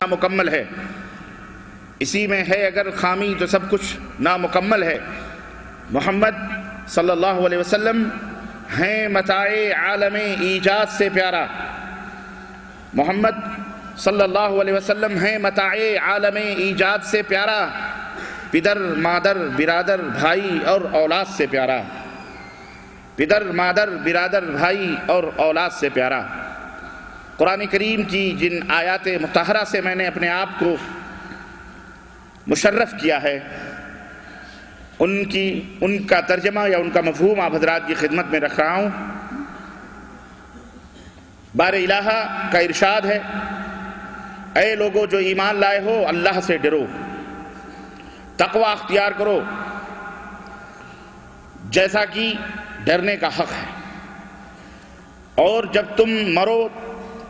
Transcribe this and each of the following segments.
نامکمل ہے، اسی میں ہے اگر خامی تو سب کچھ نامکمل ہے۔ محمد صلی اللہ علیہ وسلم ہیں متاع عالم ایجاد سے پیارا، محمد صلی اللہ علیہ وسلم ہیں متاع عالم ایجاد سے پیارا، پدر مادر برادر بھائی اور اولاد سے پیارا، پدر مادر برادر بھائی اور اولاد سے پیارا۔ قرآن کریم کی جن آیات مطہرہ سے میں نے اپنے آپ کو مشرف کیا ہے، ان کا ترجمہ یا ان کا مفہوم آپ حضرات کی خدمت میں رکھ رہا ہوں۔ بار الہہ کا ارشاد ہے، اے لوگو جو ایمان لائے ہو اللہ سے ڈرو، تقوی اختیار کرو جیسا کہ ڈرنے کا حق ہے، اور جب تم مرو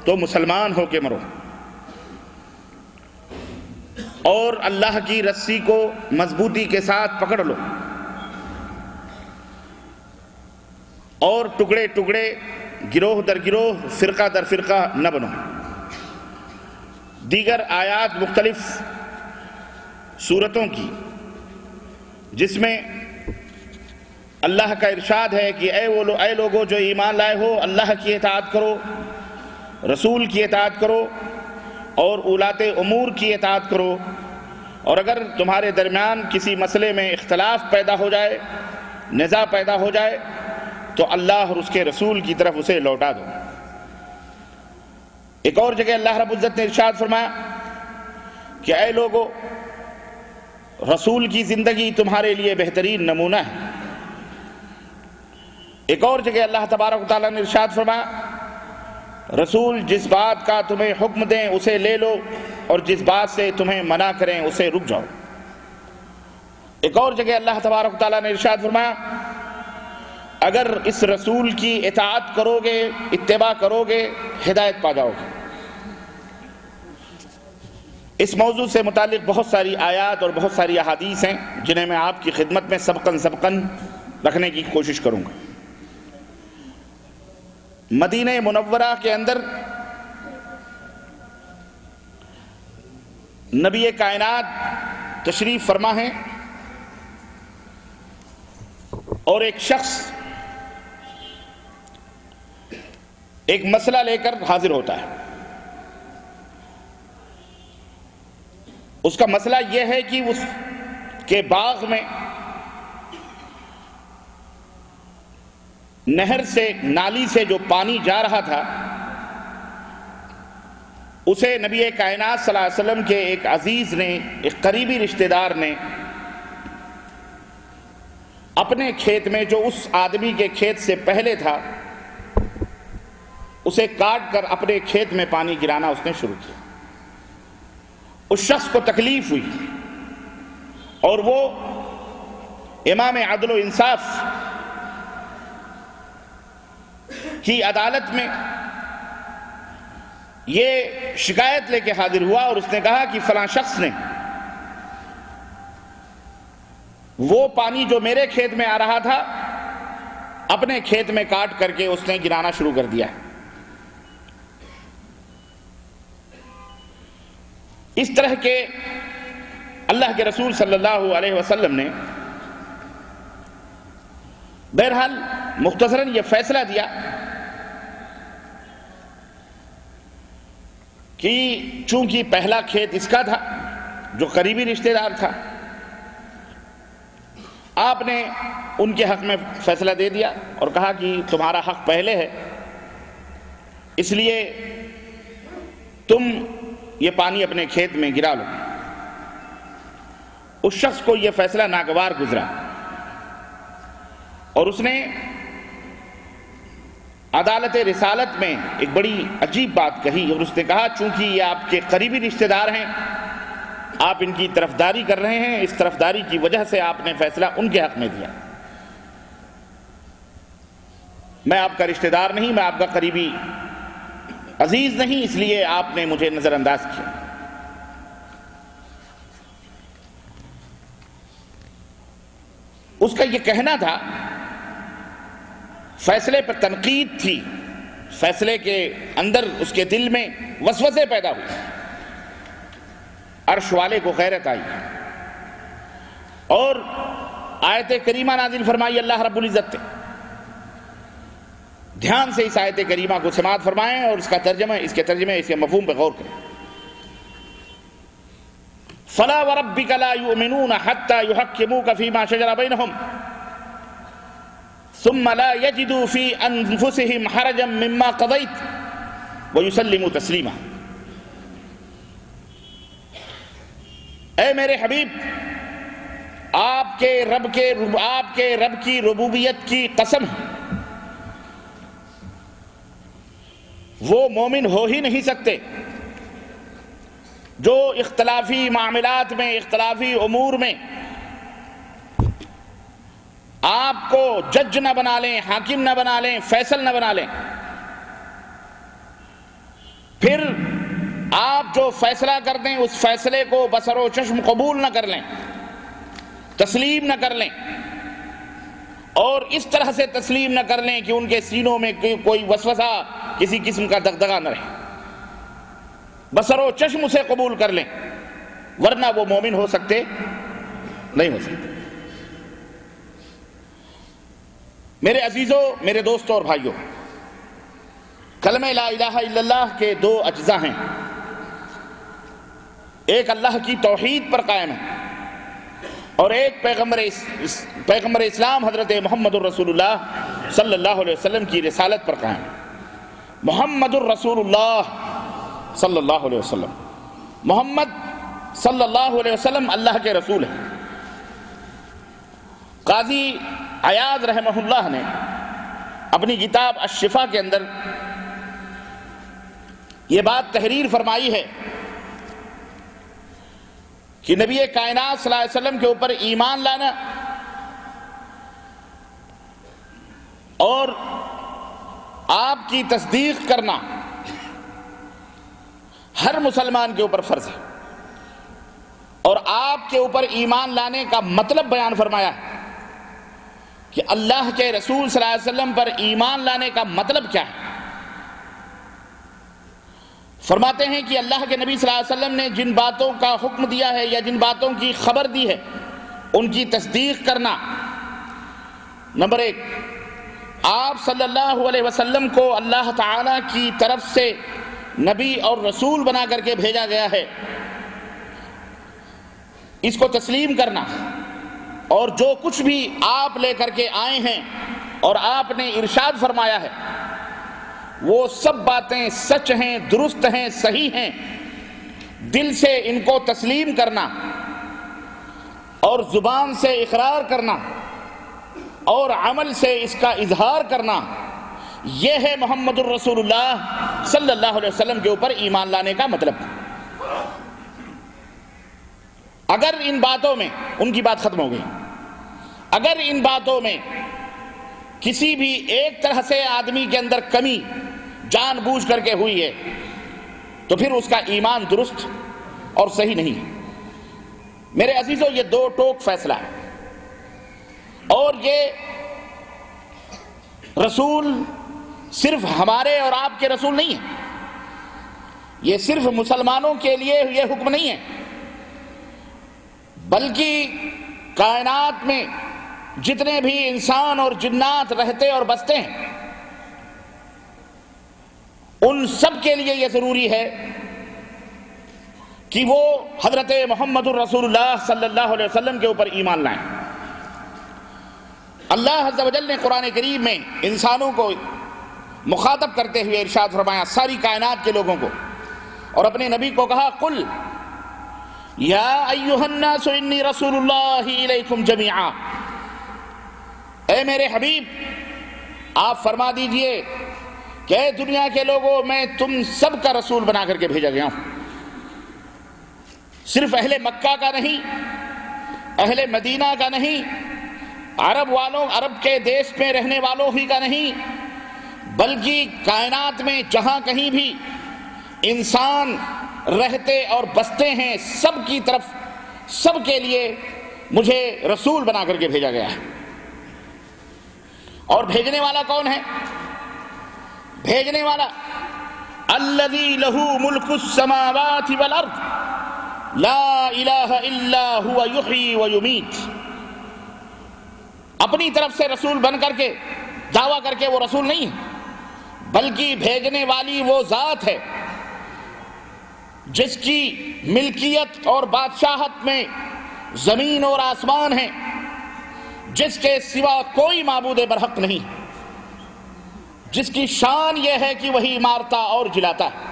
تو مسلمان ہو کے مرو، اور اللہ کی رسی کو مضبوطی کے ساتھ پکڑ لو، اور ٹکڑے ٹکڑے گروہ در گروہ فرقہ در فرقہ نہ بنو۔ دیگر آیات مختلف سورتوں کی جس میں اللہ کا ارشاد ہے کہ اے لوگو جو ایمان لائے ہو اللہ کی اطاعت کرو، رسول کی اطاعت کرو اور اولاۃ امور کی اطاعت کرو، اور اگر تمہارے درمیان کسی مسئلے میں اختلاف پیدا ہو جائے، نزاع پیدا ہو جائے تو اللہ اور اس کے رسول کی طرف اسے لوٹا دو۔ ایک اور جگہ اللہ رب العزت نے ارشاد فرمایا کہ اے لوگو رسول کی زندگی تمہارے لیے بہترین نمونہ ہے۔ ایک اور جگہ اللہ تبارک و تعالیٰ نے ارشاد فرمایا رسول جس بات کا تمہیں حکم دیں اسے لے لو، اور جس بات سے تمہیں منع کریں اسے رک جاؤ۔ ایک اور جگہ اللہ تبارک و تعالیٰ نے ارشاد فرمایا اگر اس رسول کی اطاعت کرو گے، اتباع کرو گے، ہدایت پا جاؤ گے۔ اس موضوع سے متعلق بہت ساری آیات اور بہت ساری احادیث ہیں جنہیں میں آپ کی خدمت میں سبقاً رکھنے کی کوشش کروں گا۔ مدینہ منورہ کے اندر نبی کائنات تشریف فرما ہے، اور ایک شخص ایک مسئلہ لے کر حاضر ہوتا ہے۔ اس کا مسئلہ یہ ہے کہ اس کے باغ میں نہر سے، نالی سے جو پانی جا رہا تھا اسے نبی کائنات صلی اللہ علیہ وسلم کے ایک عزیز نے، ایک قریبی رشتہ دار نے اپنے کھیت میں، جو اس آدمی کے کھیت سے پہلے تھا، اسے کاٹ کر اپنے کھیت میں پانی گرانا اس نے شروع کیا۔ اس شخص کو تکلیف ہوئی، اور وہ امام عدل و انصاف کی عدالت میں یہ شکایت لے کے حاضر ہوا، اور اس نے کہا کہ فلاں شخص نے وہ پانی جو میرے کھیت میں آ رہا تھا اپنے کھیت میں کاٹ کر کے اس نے گرانا شروع کر دیا ہے۔ اس طرح کے اللہ کے رسول صلی اللہ علیہ وسلم نے بہرحال مختصراً یہ فیصلہ دیا کہ چونکہ پہلا کھیت اس کا تھا جو قریبی رشتہ دار تھا، آپ نے ان کے حق میں فیصلہ دے دیا اور کہا کہ تمہارا حق پہلے ہے، اس لیے تم یہ پانی اپنے کھیت میں گرا لو۔ اس شخص کو یہ فیصلہ ناگوار گزرا، اور اس نے عدالت رسالت میں ایک بڑی عجیب بات کہی، اور اس نے کہا چونکہ یہ آپ کے قریبی رشتہ دار ہیں، آپ ان کی طرفداری کر رہے ہیں، اس طرفداری کی وجہ سے آپ نے فیصلہ ان کے حق میں دیا۔ میں آپ کا رشتہ دار نہیں، میں آپ کا قریبی عزیز نہیں، اس لیے آپ نے مجھے نظر انداز کیا۔ اس کا یہ کہنا تھا، فیصلے پر تنقید تھی، فیصلے کے اندر اس کے دل میں وسوسے پیدا ہوئے عرش والے کو غیرت آئی اور آیت کریمہ نازل فرمائی اللہ رب العزت نے. دھیان سے اس آیت کریمہ کو سماعت فرمائیں اور اس کے ترجمے اس کے مفہوم پہ غور کریں. فَلَا وَرَبِّكَ لَا يُؤْمِنُونَ حَتَّى يُحَكِّمُوكَ فِي مَا شَجَرَ بَيْنَهُمْ ثُمَّ لَا يَجِدُوا فِي أَنفُسِهِمْ حَرَجًا مِّمَّا قَضَيْتَ وَيُسَلِّمُوا تَسْلِيمًا. اے میرے حبیب، آپ کے رب کی ربوبیت کی قسم، وہ مومن ہو ہی نہیں سکتے جو اختلافی معاملات میں، اختلافی امور میں آپ کو جج نہ بنا لیں، حاکم نہ بنا لیں، فیصل نہ بنا لیں. پھر آپ جو فیصلہ کر دیں اس فیصلے کو بصر و چشم قبول نہ کر لیں، تسلیم نہ کر لیں، اور اس طرح سے تسلیم نہ کر لیں کہ ان کے سینوں میں کوئی وسوسہ، کسی قسم کا دغدغہ نہ رہے. بصر و چشم اسے قبول کر لیں، ورنہ وہ مومن ہو سکتے نہیں ہو سکتے. میرے عزیزوں، میرے دوستوں اور بھائیوں، کلمہ لا الہ الا اللہ کے دو اجزاء ہیں. ایک اللہ کی توحید پر قائم ہے اور ایک پیغمبر اسلام حضرت محمد الرسول اللہ صلی اللہ علیہ وسلم کی رسالت پر قائم ہے. محمد الرسول اللہ صلی اللہ علیہ وسلم، محمد صلی اللہ علیہ وسلم اللہ کے رسول ہیں. قاضی عیاض رحمہ اللہ نے اپنی کتاب الشفا کے اندر یہ بات تحریر فرمائی ہے کہ نبی کائنات صلی اللہ علیہ وسلم کے اوپر ایمان لانا اور آپ کی تصدیق کرنا ہر مسلمان کے اوپر فرض ہے. اور آپ کے اوپر ایمان لانے کا مطلب بیان فرمایا ہے کہ اللہ کے رسول صلی اللہ علیہ وسلم پر ایمان لانے کا مطلب کیا ہے. فرماتے ہیں کہ اللہ کے نبی صلی اللہ علیہ وسلم نے جن باتوں کا حکم دیا ہے یا جن باتوں کی خبر دی ہے ان کی تصدیق کرنا. نمبر ایک، آپ صلی اللہ علیہ وسلم کو اللہ تعالی کی طرف سے نبی اور رسول بنا کر کے بھیجا گیا ہے، اس کو تسلیم کرنا. اور جو کچھ بھی آپ لے کر کے آئے ہیں اور آپ نے ارشاد فرمایا ہے وہ سب باتیں سچ ہیں، درست ہیں، صحیح ہیں. دل سے ان کو تسلیم کرنا اور زبان سے اقرار کرنا اور عمل سے اس کا اظہار کرنا، یہ ہے محمد الرسول اللہ صلی اللہ علیہ وسلم کے اوپر ایمان لانے کا مطلب. اگر ان باتوں میں، ان کی بات ختم ہو گئی، اگر ان باتوں میں کسی بھی ایک طرح سے آدمی کے اندر کمی جان بوجھ کر کے ہوئی ہے تو پھر اس کا ایمان درست اور صحیح نہیں ہے. میرے عزیزوں، یہ دو ٹوک فیصلہ ہے اور یہ رسول صرف ہمارے اور آپ کے رسول نہیں ہے، یہ صرف مسلمانوں کے لیے یہ حکم نہیں ہے، بلکہ کائنات میں جتنے بھی انسان اور جنات رہتے اور بستے ہیں ان سب کے لیے یہ ضروری ہے کہ وہ حضرت محمد الرسول اللہ صلی اللہ علیہ وسلم کے اوپر ایمان لائیں. اللہ عز و جل نے قرآن کریم میں انسانوں کو مخاطب کرتے ہوئے ارشاد فرمایا، ساری کائنات کے لوگوں کو، اور اپنے نبی کو کہا، قل یا ایھا الناس انی رسول اللہ الیکم جمیعا. اے میرے حبیب، آپ فرما دیجئے کہ اے دنیا کے لوگوں، میں تم سب کا رسول بنا کر کے بھیجا گیا ہوں. صرف اہل مکہ کا نہیں، اہل مدینہ کا نہیں، عرب کے دیش میں رہنے والوں ہی کا نہیں، بلکہ کائنات میں جہاں کہیں بھی انسان رہتے اور بستے ہیں سب کی طرف، سب کے لیے مجھے رسول بنا کر کے بھیجا گیا ہے. اور بھیجنے والا کون ہے؟ بھیجنے والا الذی لہ ملک السماوات والارض، لا الہ الا ہوا یحیی و یمیت، اپنی طرف سے رسول بن کر کے دعویٰ کر کے وہ رسول نہیں ہے، بلکہ بھیجنے والی وہ ذات ہے جس کی ملکیت اور بادشاہت میں زمین اور آسمان ہیں، جس کے سوا کوئی معبود برحق نہیں، جس کی شان یہ ہے کہ وہی مارتا اور جلاتا ہے۔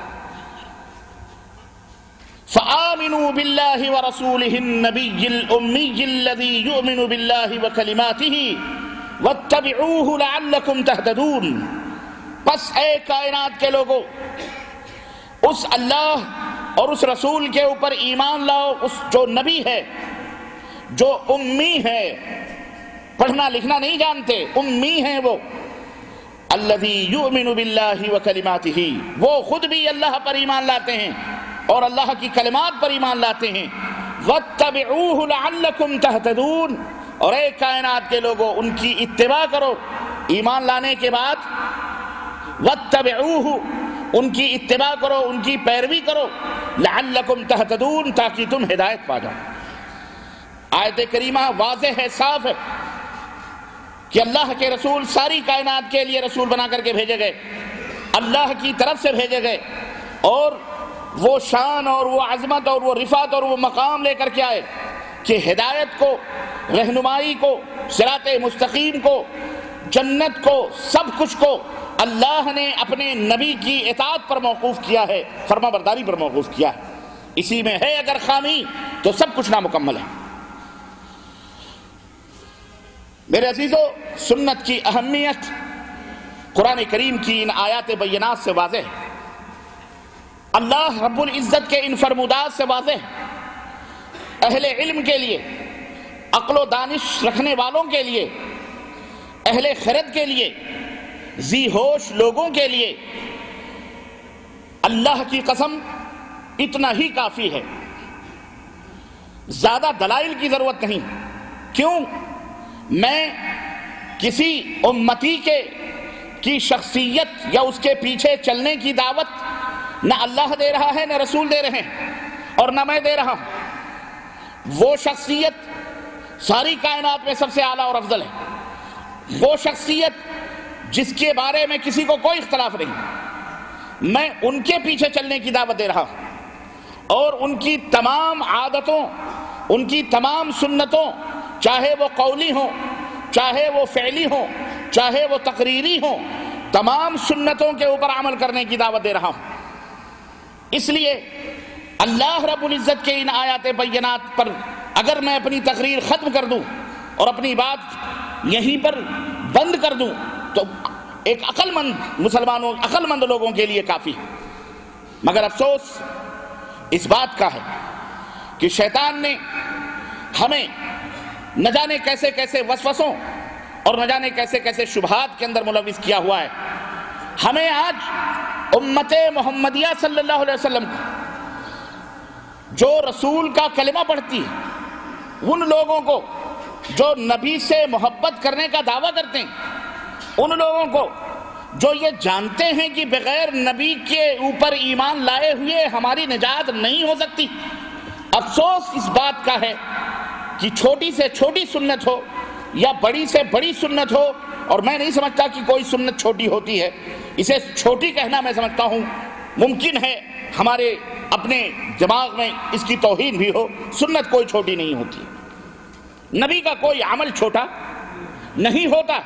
فآمنوا باللہ ورسولہ النبی الأمی الذی یؤمن باللہ وکلماتہ واتبعوہ لعلکم تہتدون۔ پس اے کائنات کے لوگوں، اس اللہ اور اس رسول کے اوپر ایمان لاؤ، اس جو نبی ہے، جو امی ہے، پڑھنا لکھنا نہیں جانتے، امی ہیں وہ، الذی یؤمن باللہ وکلماتہ، وہ خود بھی اللہ پر ایمان لاتے ہیں اور اللہ کی کلمات پر ایمان لاتے ہیں، واتبعوہ لعلکم تہتدون، اور اے کائنات کے لوگوں ان کی اتباع کرو ایمان لانے کے بعد، واتبعوہ ان کی اتباع کرو، ان کی پیروی کرو، لعلکم تہتدون تاکہ تم ہدایت پا جاؤ۔ آیت کریمہ واضح ہے، صاف ہے کہ اللہ کے رسول ساری کائنات کے لیے رسول بنا کر کے بھیجے گئے، اللہ کی طرف سے بھیجے گئے، اور وہ شان اور وہ عظمت اور وہ رفعت اور وہ مقام لے کر کے آئے کہ ہدایت کو، رہنمائی کو، صراط مستقیم کو، جنت کو، سب کچھ کو اللہ نے اپنے نبی کی اطاعت پر موقوف کیا ہے، فرما برداری پر موقوف کیا ہے۔ اسی میں ہے اگر خامی تو سب کچھ نامکمل ہے۔ میرے عزیزو، سنت کی اہمیت قرآن کریم کی ان آیات بینات سے واضح ہے، اللہ رب العزت کے ان فرمودات سے واضح ہے۔ اہل علم کے لیے، عقل و دانش رکھنے والوں کے لیے، اہل خرد کے لیے، ذی ہوش لوگوں کے لیے اللہ کی قسم اتنا ہی کافی ہے، زیادہ دلائل کی ضرورت نہیں۔ کیوں؟ میں کسی امتی کی شخصیت یا اس کے پیچھے چلنے کی دعوت نہ اللہ دے رہا ہے، نہ رسول دے رہے ہیں، اور نہ میں دے رہا ہوں۔ وہ شخصیت ساری کائنات میں سب سے اعلیٰ اور افضل ہے، وہ شخصیت جس کے بارے میں کسی کو کوئی اختلاف نہیں، میں ان کے پیچھے چلنے کی دعوت دے رہا ہوں، اور ان کی تمام عادتوں، ان کی تمام سنتوں، چاہے وہ قولی ہوں، چاہے وہ فعلی ہوں، چاہے وہ تقریری ہوں، تمام سنتوں کے اوپر عمل کرنے کی دعوت دے رہا ہوں۔ اس لیے اللہ رب العزت کے ان آیات بینات پر اگر میں اپنی تقریر ختم کر دوں اور اپنی بات یہیں پر بند کر دوں تو ایک عقل مند مسلمانوں، عقل مند لوگوں کے لیے کافی ہے۔ مگر افسوس اس بات کا ہے کہ شیطان نے ہمیں نہ جانے کیسے کیسے وسوسوں اور نہ جانے کیسے کیسے شبہات کے اندر ملوث کیا ہوا ہے۔ ہمیں آج امت محمدیہ صلی اللہ علیہ وسلم جو رسول کا کلمہ پڑھتی ہے، ان لوگوں کو جو نبی سے محبت کرنے کا دعویٰ کرتے ہیں، ان لوگوں کو جو یہ جانتے ہیں کہ بغیر نبی کے اوپر ایمان لائے ہوئے ہماری نجات نہیں ہو سکتی، افسوس اس بات کا ہے کہ چھوٹی سے چھوٹی سنت ہو یا بڑی سے بڑی سنت ہو، اور میں نہیں سمجھتا کہ کوئی سنت چھوٹی ہوتی ہے، اسے چھوٹی کہنا میں سمجھتا ہوں ممکن ہے ہمارے اپنے دماغ میں اس کی توہین بھی ہو، سنت کوئی چھوٹی نہیں ہوتی، نبی کا کوئی عمل چھوٹا نہیں ہوتا۔